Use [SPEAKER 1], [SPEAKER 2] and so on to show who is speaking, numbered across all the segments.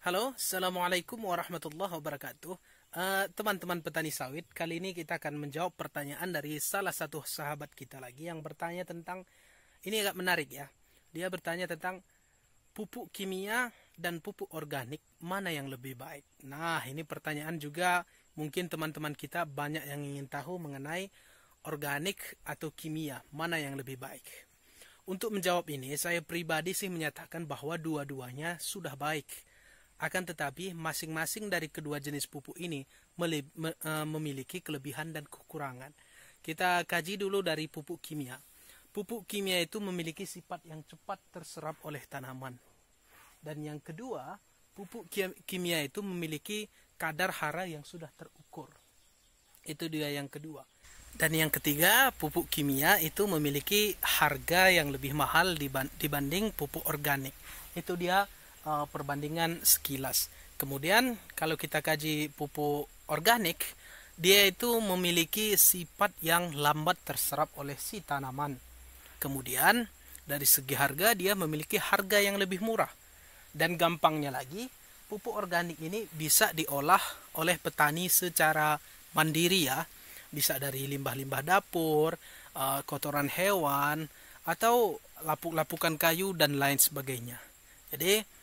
[SPEAKER 1] Halo, Assalamualaikum warahmatullahi wabarakatuh. Teman-teman petani sawit, kali ini kita akan menjawab pertanyaan dari salah satu sahabat kita lagi yang bertanya tentang, ini agak menarik ya. Dia bertanya tentang pupuk kimia dan pupuk organik, mana yang lebih baik? Nah, ini pertanyaan juga mungkin teman-teman kita banyak yang ingin tahu mengenai organik atau kimia, mana yang lebih baik. Untuk menjawab ini, saya pribadi sih menyatakan bahwa dua-duanya sudah baik. Akan tetapi masing-masing dari kedua jenis pupuk ini memiliki kelebihan dan kekurangan. Kita kaji dulu dari pupuk kimia. Pupuk kimia itu memiliki sifat yang cepat terserap oleh tanaman. Dan yang kedua, pupuk kimia itu memiliki kadar hara yang sudah terukur. Itu dia yang kedua. Dan yang ketiga, pupuk kimia itu memiliki harga yang lebih mahal dibanding pupuk organik. Itu dia perbandingan sekilas. Kemudian kalau kita kaji pupuk organik, dia itu memiliki sifat yang lambat terserap oleh si tanaman. Kemudian dari segi harga, dia memiliki harga yang lebih murah. Dan gampangnya lagi, pupuk organik ini bisa diolah oleh petani secara mandiri ya. Bisa dari limbah-limbah dapur, kotoran hewan, atau lapuk-lapukan kayu dan lain sebagainya. Jadi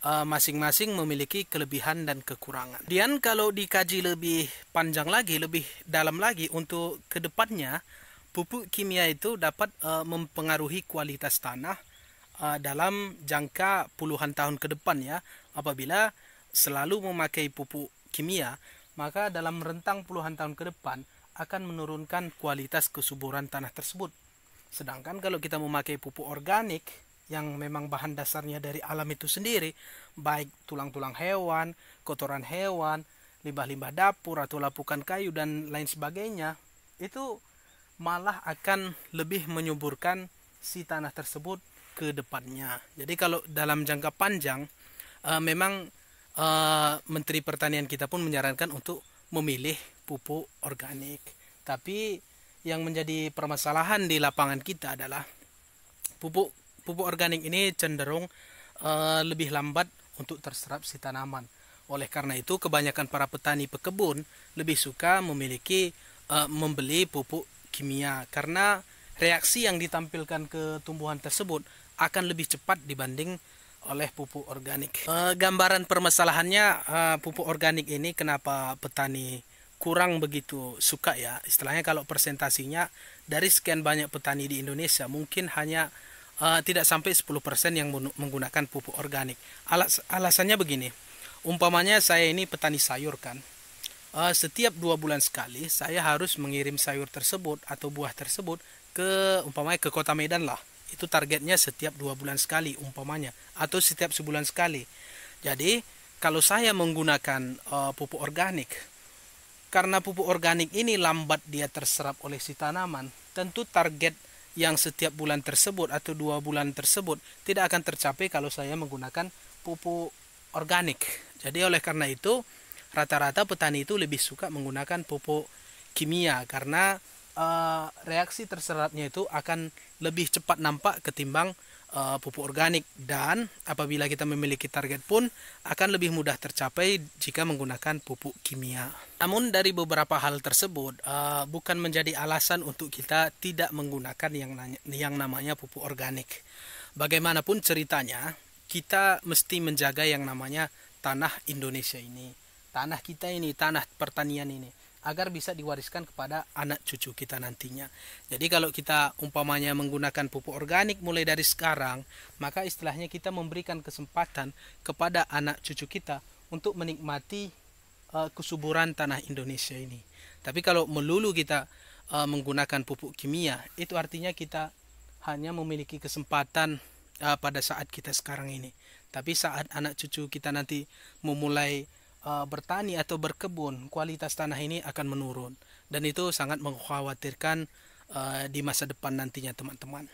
[SPEAKER 1] masing-masing memiliki kelebihan dan kekurangan. Dan kalau dikaji lebih panjang lagi, lebih dalam lagi untuk kedepannya, pupuk kimia itu dapat mempengaruhi kualitas tanah dalam jangka puluhan tahun ke depan ya. Apabila selalu memakai pupuk kimia, maka dalam rentang puluhan tahun ke depan akan menurunkan kualitas kesuburan tanah tersebut. Sedangkan kalau kita memakai pupuk organik yang memang bahan dasarnya dari alam itu sendiri, baik tulang-tulang hewan, kotoran hewan, limbah-limbah dapur atau lapukan kayu dan lain sebagainya, itu malah akan lebih menyuburkan si tanah tersebut ke depannya. Jadi kalau dalam jangka panjang, memang Menteri Pertanian kita pun menyarankan untuk memilih pupuk organik. Tapi yang menjadi permasalahan di lapangan kita adalah pupuk organik ini cenderung lebih lambat untuk terserap si tanaman. Oleh karena itu, kebanyakan para petani pekebun lebih suka membeli pupuk kimia karena reaksi yang ditampilkan ke tumbuhan tersebut akan lebih cepat dibanding oleh pupuk organik. Gambaran permasalahannya, pupuk organik ini kenapa petani kurang begitu suka ya. Istilahnya kalau persentasinya dari sekian banyak petani di Indonesia mungkin hanya tidak sampai 10% yang menggunakan pupuk organik. Alasannya begini, umpamanya saya ini petani sayur kan, setiap 2 bulan sekali saya harus mengirim sayur tersebut atau buah tersebut umpamanya ke Kota Medan lah. Itu targetnya setiap 2 bulan sekali umpamanya, atau setiap sebulan sekali. Jadi kalau saya menggunakan pupuk organik, karena pupuk organik ini lambat dia terserap oleh si tanaman, tentu target yang setiap bulan tersebut atau 2 bulan tersebut tidak akan tercapai kalau saya menggunakan pupuk organik. Jadi oleh karena itu rata-rata petani itu lebih suka menggunakan pupuk kimia karena reaksi terserapnya itu akan lebih cepat nampak ketimbang pupuk organik, dan apabila kita memiliki target pun akan lebih mudah tercapai jika menggunakan pupuk kimia. Namun dari beberapa hal tersebut bukan menjadi alasan untuk kita tidak menggunakan yang namanya pupuk organik. Bagaimanapun ceritanya, kita mesti menjaga yang namanya tanah Indonesia ini, tanah kita ini, tanah pertanian ini, agar bisa diwariskan kepada anak cucu kita nantinya. Jadi kalau kita umpamanya menggunakan pupuk organik mulai dari sekarang, maka istilahnya kita memberikan kesempatan kepada anak cucu kita untuk menikmati kesuburan tanah Indonesia ini. Tapi kalau melulu kita menggunakan pupuk kimia, itu artinya kita hanya memiliki kesempatan pada saat kita sekarang ini. Tapi saat anak cucu kita nanti memulai bertani atau berkebun, kualitas tanah ini akan menurun, dan itu sangat mengkhawatirkan di masa depan nantinya teman-teman.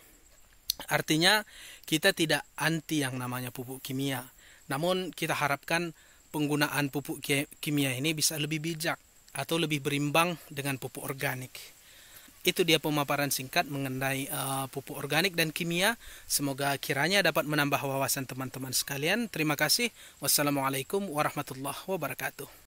[SPEAKER 1] Artinya kita tidak anti yang namanya pupuk kimia, namun kita harapkan penggunaan pupuk kimia ini bisa lebih bijak atau lebih berimbang dengan pupuk organik. Itu dia pemaparan singkat mengenai pupuk organik dan kimia. Semoga kiranya dapat menambah wawasan teman-teman sekalian. Terima kasih. Wassalamualaikum warahmatullahi wabarakatuh.